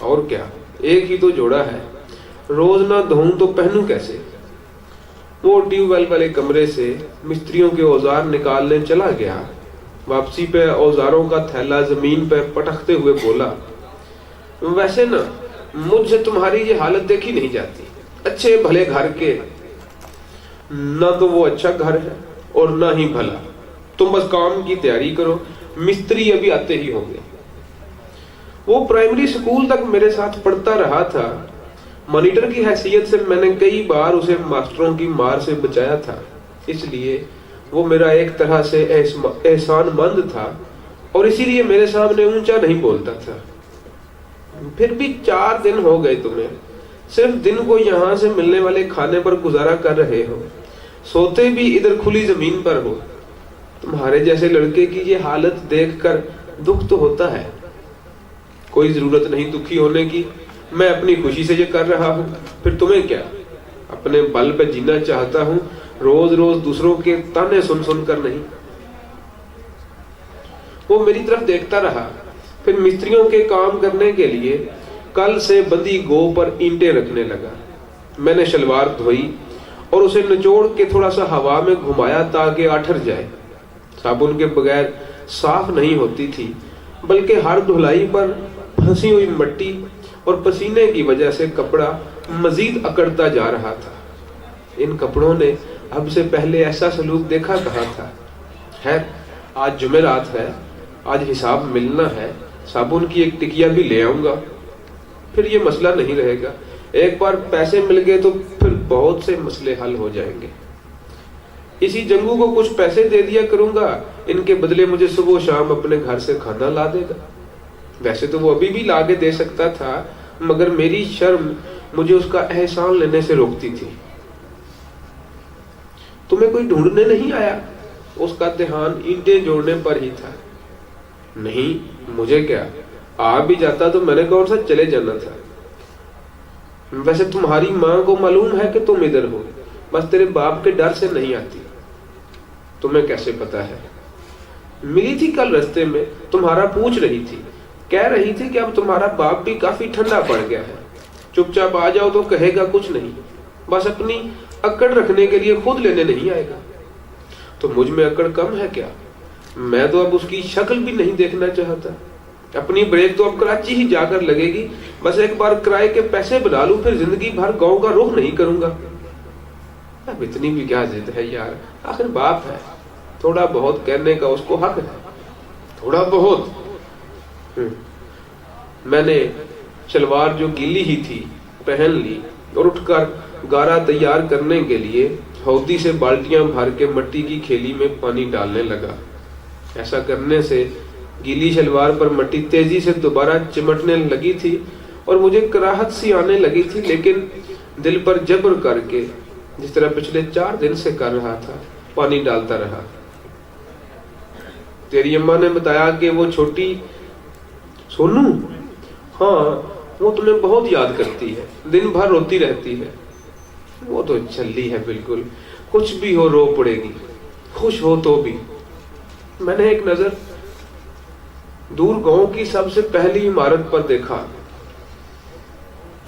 اور کیا, ایک ہی تو جوڑا ہے, روز نہ دھوؤں تو پہنوں کیسے. وہ ٹیوب ویل والے کمرے سے مستریوں کے اوزار نکالنے چلا گیا. واپسی پہ اوزاروں کا تھیلا زمین پہ پٹکتے ہوئے بولا, ویسے نا مجھ سے تمہاری یہ حالت دیکھی نہیں جاتی. اچھے بھلے گھر کے, نہ تو وہ اچھا گھر ہے اور نہ ہی بھلا. تم بس کام کی تیاری کرو, مستری ابھی آتے ہی ہوں گے. وہ پرائمری سکول تک میرے ساتھ پڑھتا رہا تھا. مانیٹر کی حیثیت سے میں نے کئی بار اسے ماسٹروں کی مار سے بچایا تھا, اس لیے وہ میرا ایک طرح سے احسان مند تھا اور اسی لیے میرے سامنے اونچا نہیں بولتا تھا. پھر بھی 4 دن ہو گئے تمہیں, صرف دن کو یہاں سے ملنے والے کھانے پر گزارا کر رہے ہو, سوتے بھی ادھر کھلی زمین پر ہو. تمہارے جیسے لڑکے کی یہ حالت دیکھ کر دکھ تو ہوتا ہے. کوئی ضرورت نہیں دکھی ہونے کی, میں اپنی خوشی سے یہ کر رہا ہوں. پھر تمہیں کیا, اپنے بل پہ جینا چاہتا ہوں, روز روز دوسروں کے تانے سن سن کر نہیں. وہ میری طرف دیکھتا رہا. پھر مستریوں کے کام کرنے کے لیے کل سے بندی گو پر اینٹیں رکھنے لگا. میں نے شلوار دھوئی اور اسے نچوڑ کے تھوڑا سا ہوا میں گھمایا تاکہ اٹھر جائے. صابن کے بغیر صاف نہیں ہوتی تھی, بلکہ ہر دھلائی پر پھنسی ہوئی مٹی اور پسینے کی وجہ سے کپڑا مزید اکڑتا جا رہا تھا. ان کپڑوں نے اب سے پہلے ایسا سلوک دیکھا کہا تھا. خیر, آج جمعرات ہے, آج حساب ملنا ہے, صابن کی ایک ٹکیا بھی لے آؤں گا, پھر یہ مسئلہ نہیں رہے گا. ایک بار پیسے مل گئے تو پھر بہت سے مسئلے حل ہو جائیں گے. اسی جنگو کو کچھ پیسے دے دیا کروں گا, ان کے بدلے مجھے صبح و شام اپنے گھر سے کھانا لا دے گا. ویسے تو وہ ابھی بھی لا کے دے سکتا تھا, مگر میری شرم مجھے اس کا احسان لینے سے روکتی تھی. تمہیں کوئی ڈھونڈنے نہیں آیا؟ اس کا دھیان اینٹیں جوڑنے پر ہی تھا. نہیں, مجھے کیا, آ بھی جاتا تو میں نے کون سا چلے جانا تھا. ویسے تمہاری ماں کو معلوم ہے کہ تم ادھر ہو, بس تیرے باپ کے ڈر سے نہیں آتی. تمہیں کیسے پتا ہے؟ ملی تھی کل رستے میں, تمہارا پوچھ رہی تھی, کہہ رہی تھی کہ اب تمہارا باپ بھی کافی ٹھنڈا پڑ گیا ہے, چپ چاپ آ جاؤ تو کہے گا کچھ نہیں, بس اپنی اکڑ رکھنے کے لیے خود لینے نہیں آئے گا. تو مجھ میں اکڑ کم ہے کیا؟ میں تو اب اس کی شکل بھی نہیں دیکھنا چاہتا. اپنی بریک تو اب کراچی ہی جا کر لگے گی, بس ایک بار کرائے کے پیسے بنا لوں, پھر زندگی بھر گاؤں کا رخ نہیں کروں گا. اب اتنی بھی کیا ضد ہے یار, آخر باپ ہے, تھوڑا بہت کہنے کا اس کو حق ہے, تھوڑا بہت. میں نے شلوار جو گیلی ہی تھی پہن لی اور اٹھ کر گارا تیار کرنے کے لیے ہودی سے بالٹیاں بھر کے مٹی کی کھیلی میں پانی ڈالنے لگا. ایسا کرنے سے گیلی شلوار پر مٹی تیزی سے دوبارہ چمٹنے لگی تھی اور مجھے کراہت سی آنے لگی تھی, لیکن دل پر جبر کر کے, جس طرح پچھلے 4 دن سے کر رہا تھا, پانی ڈالتا رہا. تیری اماں نے بتایا کہ وہ چھوٹی سونو, ہاں وہ تمہیں بہت یاد کرتی ہے, دن بھر روتی رہتی ہے. وہ تو چھلی ہے بالکل, کچھ بھی ہو رو پڑے گی, خوش ہو تو بھی. میں نے ایک نظر دور گاؤں کی سب سے پہلی عمارت پر دیکھا,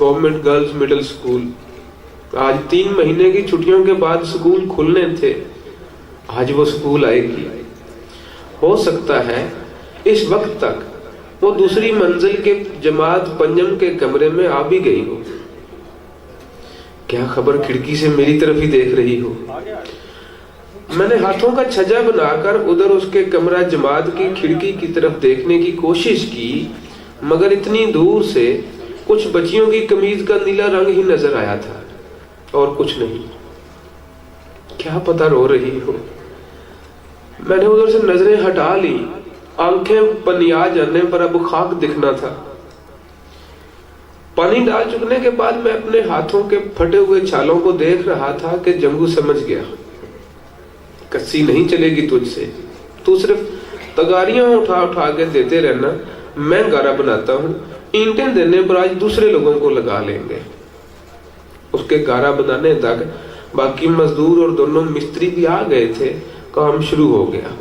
گورنمنٹ گرلز مڈل سکول. آج 3 مہینے کی چھٹیوں کے بعد سکول کھلنے تھے, آج وہ سکول آئے گی. ہو سکتا ہے اس وقت تک وہ دوسری منزل کے جماعت پنجم کے کمرے میں آ بھی گئی ہو. کیا خبر کھڑکی سے میری طرف ہی دیکھ رہی ہو. میں نے ہاتھوں کا چھجا بنا کر ادھر اس کے کمرہ جماعت کی کھڑکی کی طرف دیکھنے کی کوشش کی, مگر اتنی دور سے کچھ بچیوں کی قمیض کا نیلا رنگ ہی نظر آیا تھا اور کچھ نہیں. کیا پتہ رو رہی ہو. میں نے ادھر سے نظریں ہٹا لی, آنکھیں پنیا جانے پر اب خاک دکھنا تھا. پانی ڈال چکنے کے بعد میں اپنے ہاتھوں کے پھٹے ہوئے چھالوں کو دیکھ رہا تھا کہ جنگو سمجھ گیا, کسی نہیں چلے گی تجھ سے, تو صرف تگاریاں اٹھا اٹھا کے دیتے رہنا, میں گارا بناتا ہوں, اینٹیں دینے پر آج دوسرے لوگوں کو لگا لیں گے. اس کے گارا بنانے تک باقی مزدور اور دونوں مستری بھی آ گئے تھے, کام شروع ہو گیا.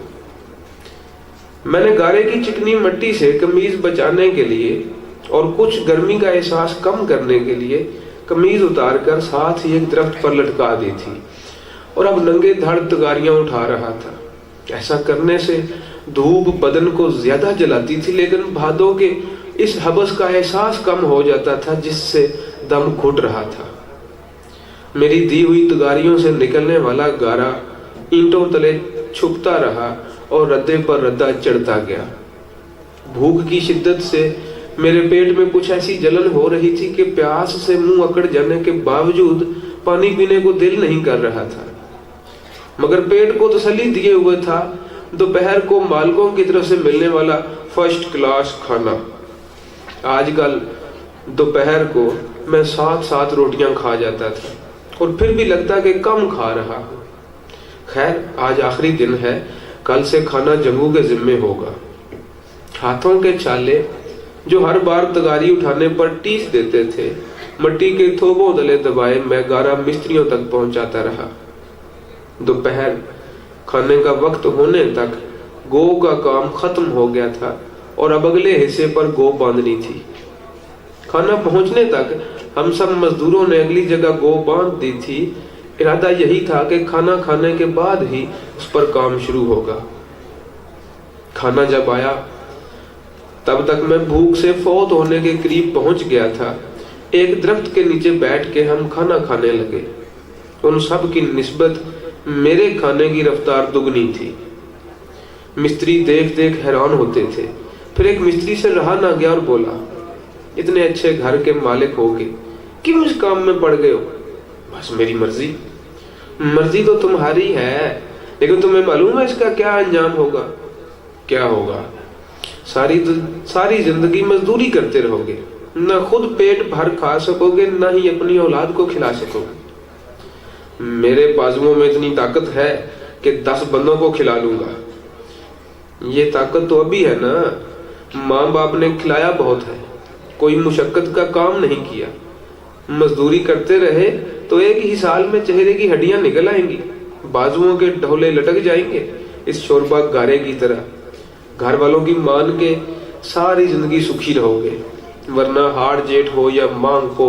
میں نے گارے کی چکنی مٹی سے قمیض بچانے کے لیے اور کچھ گرمی کا احساس کم کرنے کے لیے قمیض اتار کر ساتھ ہی ایک درخت پر لٹکا دی تھی اور اب ننگے دھڑ تگاریاں اٹھا رہا تھا۔ ایسا کرنے سے دھوپ بدن کو زیادہ جلاتی تھی، لیکن بھادوں کے اس حبس کا احساس کم ہو جاتا تھا جس سے دم گھٹ رہا تھا۔ میری دی ہوئی تگاریوں سے نکلنے والا گارا اینٹوں تلے چھپتا رہا اور ردے پر ردہ چڑھتا گیا۔ بھوک کی شدت سے میرے پیٹ میں کچھ ایسی جلن ہو رہی تھی کہ پیاس سے منہ اکڑ جانے کے باوجود پانی پینے کو دل نہیں کر رہا تھا، مگر پیٹ کو تسلی دیے ہوئے تھا دوپہر کو مالکوں کی طرف سے ملنے والا فرسٹ کلاس کھانا۔ آج کل دوپہر کو میں 7 روٹیاں کھا جاتا تھا اور پھر بھی لگتا کہ کم کھا رہا ہوں۔ خیر، آج آخری دن ہے، کل سے کھانا جنگو کے ذمے ہوگا۔ ہاتھوں کے چھالے جو ہر بار تگاری اٹھانے پر ٹیس دیتے تھے، مٹی کے تھوبوں تلے دبائے میں گارا مستریوں تک پہنچاتا رہا۔ دوپہر کھانے کا وقت ہونے تک گو کا کام ختم ہو گیا تھا اور اب اگلے حصے پر گو باندھنی تھی۔ کھانا پہنچنے تک ہم سب مزدوروں نے اگلی جگہ گو باندھ دی تھی۔ ارادہ یہی تھا کہ کھانا کھانے کے بعد ہی اس پر کام شروع ہوگا۔ کھانا جب آیا تب تک میں بھوک سے فوت ہونے کے قریب پہنچ گیا تھا۔ ایک درخت کے نیچے بیٹھ کے ہم کھانا کھانے لگے۔ ان سب کی نسبت میرے کھانے کی رفتار دگنی تھی۔ مستری دیکھ دیکھ حیران ہوتے تھے۔ پھر ایک مستری سے رہا نہ گیا اور بولا، اتنے اچھے گھر کے مالک ہو کے کیوں اس کام میں پڑ گئے ہو؟ بس میری مرضی۔ مرضی تو تمہاری ہے، لیکن تمہیں معلوم ہے اس کا کیا انجام ہوگا؟ کیا ہوگا؟ ساری زندگی مزدوری کرتے رہو گے، نہ خود پیٹ بھر کھا سکو گے نہ ہی اپنی اولاد کو کھلا سکو گے۔ میرے بازوؤں میں اتنی طاقت ہے کہ 10 بندوں کو کھلا لوں گا۔ یہ طاقت تو ابھی ہے نا، ماں باپ نے کھلایا بہت ہے، کوئی مشقت کا کام نہیں کیا۔ مزدوری کرتے رہے تو ایک ہی سال میں چہرے کی ہڈیاں نکل آئیں گی، بازوؤں کے ڈھولے لٹک جائیں گے اس شوربا گارے کی طرح۔ گھر والوں کی مان کے ساری زندگی سکھی رہو گے، ورنہ ہاڑ جیٹ ہو یا مانگ کو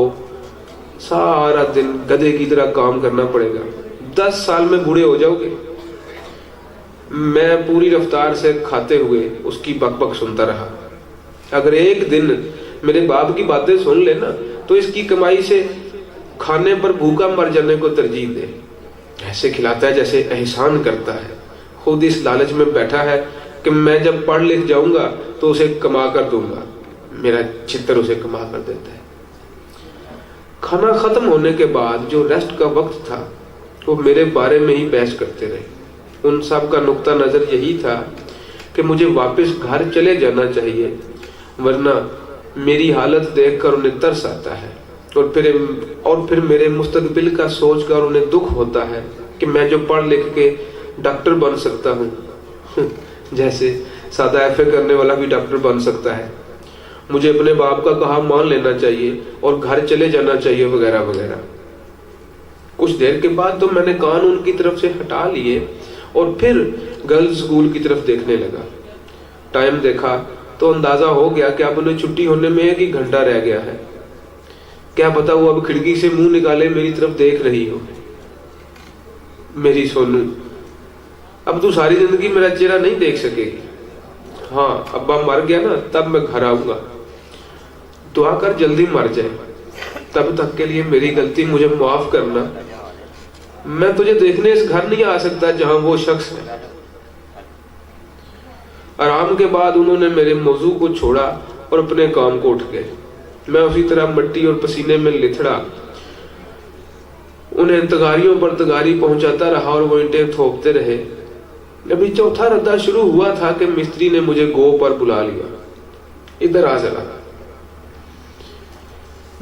سارا دن گدھے کی طرح کام کرنا پڑے گا۔ 10 سال میں بوڑھے ہو جاؤ گے۔ میں پوری رفتار سے کھاتے ہوئے اس کی بک بک سنتا رہا۔ اگر ایک دن میرے باپ کی باتیں سن لینا تو اس کی کمائی سے کھانے پر بھوکا مر جانے کو ترجیح دے۔ ایسے کھلاتا ہے جیسے احسان کرتا ہے، خود اس لالچ میں بیٹھا ہے کہ میں جب پڑھ لکھ جاؤں گا تو اسے کما کر دوں گا۔ میرا چھتر اسے کما کر دیتا ہے۔ کھانا ختم ہونے کے بعد جو ریسٹ کا وقت تھا وہ میرے بارے میں ہی بحث کرتے رہے۔ ان سب کا نقطہ نظر یہی تھا کہ مجھے واپس گھر چلے جانا چاہیے، ورنہ میری حالت دیکھ کر انہیں ترس آتا ہے اور پھر میرے مستقبل کا سوچ کر انہیں دکھ ہوتا ہے کہ میں جو پڑھ لکھ کے ڈاکٹر بن سکتا ہوں، جیسے سادہ ایف اے کرنے والا بھی ڈاکٹر بن سکتا ہے، مجھے اپنے باپ کا کہا مان لینا چاہیے اور گھر چلے جانا چاہیے وغیرہ وغیرہ۔ کچھ دیر کے بعد تو میں نے کان ان کی طرف سے ہٹا لیے اور پھر گرلز اسکول کی طرف دیکھنے لگا۔ ٹائم دیکھا تو اندازہ ہو گیا کہ اب انہیں چھٹی ہونے میں 1 ہی گھنٹہ رہ گیا ہے۔ کیا پتا وہ اب کھڑکی سے منہ نکالے میری طرف دیکھ رہی ہو۔ میری سونو، اب تو ساری زندگی میرا چہرہ نہیں دیکھ سکے گی۔ ہاں، ابا مر گیا نا تب میں گھر آؤں گا، دعا کر جلدی مر جائے، تب تک کے لیے میری غلطی مجھے معاف کرنا۔ میں تجھے دیکھنے اس گھر نہیں آ سکتا جہاں وہ شخص ہے۔ آرام کے بعد انہوں نے میرے موضوع کو چھوڑا اور اپنے کام کو اٹھ گئے۔ میں اسی طرح مٹی اور پسینے میں لتھڑا انہیں تگاریوں پر تگاری پہنچاتا رہا اور وہ اینٹیں تھوپتے رہے۔ ابھی چوتھا ردہ شروع ہوا تھا کہ مستری نے مجھے گو پر بلا لیا، ادھر آ ذرا۔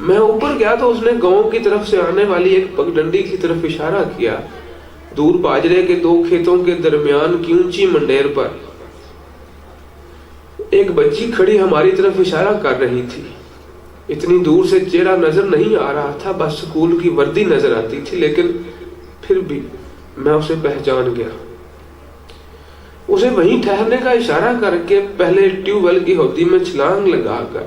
میں اوپر گیا تو اس نے گاؤں کی طرف سے آنے والی ایک پگڈنڈی کی طرف اشارہ کیا۔ دور باجرے کے 2 کھیتوں کے درمیان کی اونچی منڈیر پر ایک بچی کھڑی ہماری طرف اشارہ کر رہی تھی۔ اتنی دور سے چہرہ نظر نہیں آ رہا تھا، بس سکول کی وردی نظر آتی تھی، لیکن پھر بھی میں اسے پہچان گیا۔ اسے وہیں ٹھہرنے کا اشارہ کر کے پہلے ٹیوب ویل کی ہودی میں چھلانگ لگا کر